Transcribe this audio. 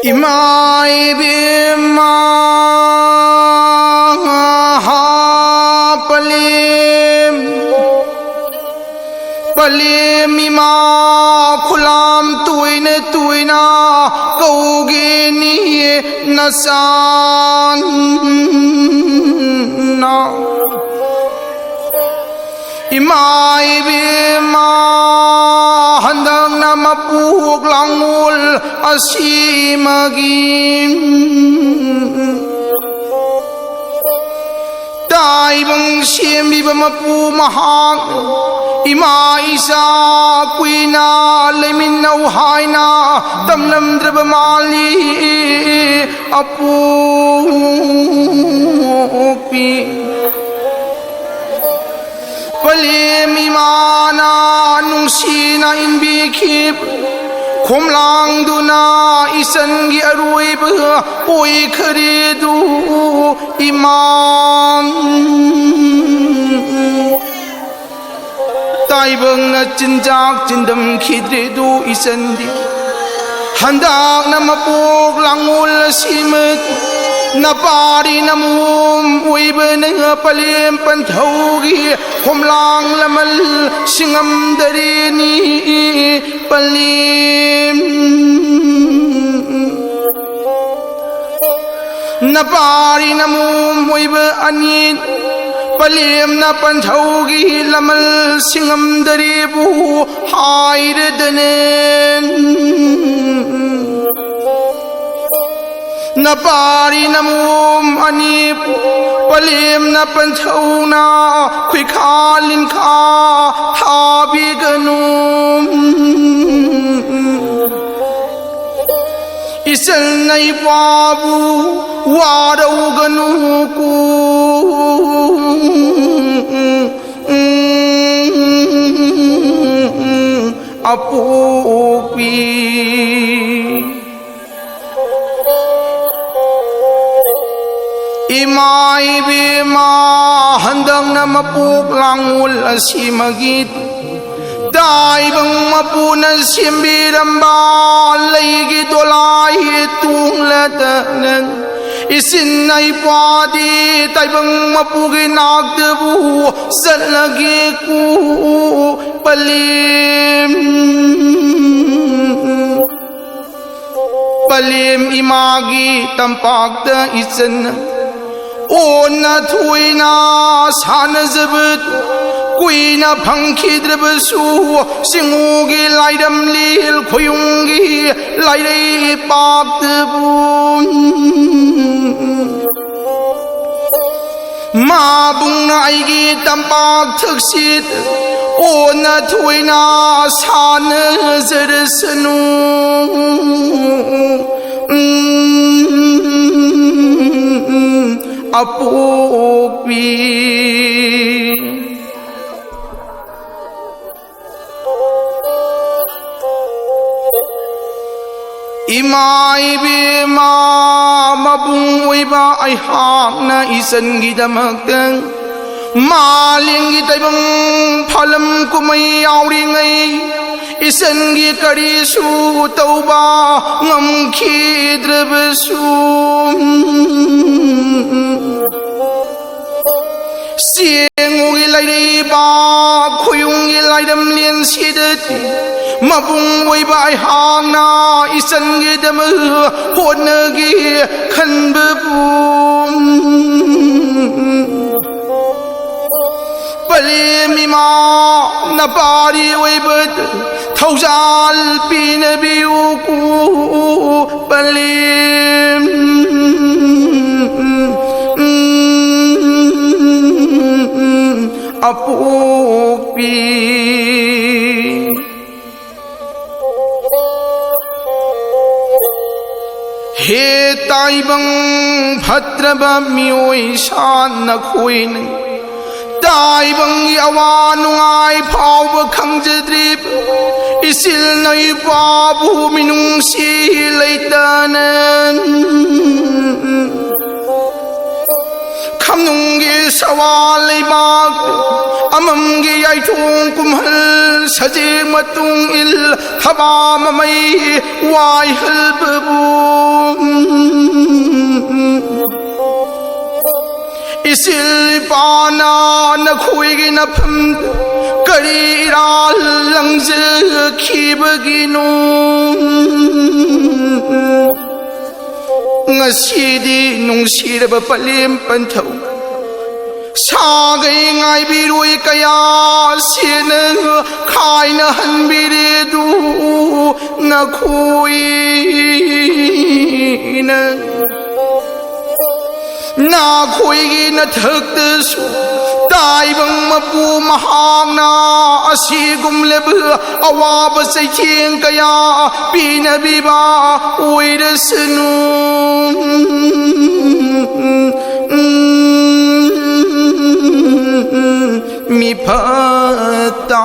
Imai bima palim palim ima khulam tuina kaugeni nasan na imai bima handang nama puk langul asimagin tai bang siam bi mapu mahang ima isa kuina lemin nau haina tamnam drab mali apu pi palim imana nungsina inbi khip khomlang duna isan gi arui ba oi khare du imam tai bang na chinjak chindam khidre du isan di handak na mapuk langul simet na pari namum oi ba na palim pan thaugi khomlang lamal singam darini palim na pari namum oi ba anin palim na pan thaugi lamal singam dari bu haire danen na pari namum ani palim na pan thauna khui khalin kha thabi ganum isal nai babu warau ganu ku apupi imai bima handang na mapuk langul asimagit dai bang mapuna simbiramba laigi dolai tung latanan isin nai padi tai bang mapugi nagdebu salagi ku palim palim imagi tampak da isan ona thuina sana zabut kuina phangki drabasu singugi laidam lil khoyungi laidai pak bu ma bung nai gi tampak thaksit ona thuina sana zarsanu apupi imai bima mabung oiba ai hak na isan gi damakang maling gi taibang phalam kumai yauri ngai isan gi kari su tauba ngam khidrab su siengugi laidai ba khoyungi laidam lien sidat mabung oiba ai hang na isan gi dam honagi khanbu palimima na pari oibat thaujal pinabiu ku palim apupi he tai bang bhadraba mioi san na khoin tai bang awa nungai phau ba khangjadrip isil nai babu minung si leitanan Hamnungi sawalay bag Amamgi ay tung kumhal Sajing matung il Haba mamay Way halbabum Isil pana na khuigi na pham Kari ral lang khibaginu Ngasidi nung siraba palim pantaw Sagay ngay biruy kaya sinang Kay na hanbiridu na khuigi na Na khuigi na thakdasu Daibang mapu mahang na asigum lebu Awaba sa ching kaya pinabiba uirasanu Mi pata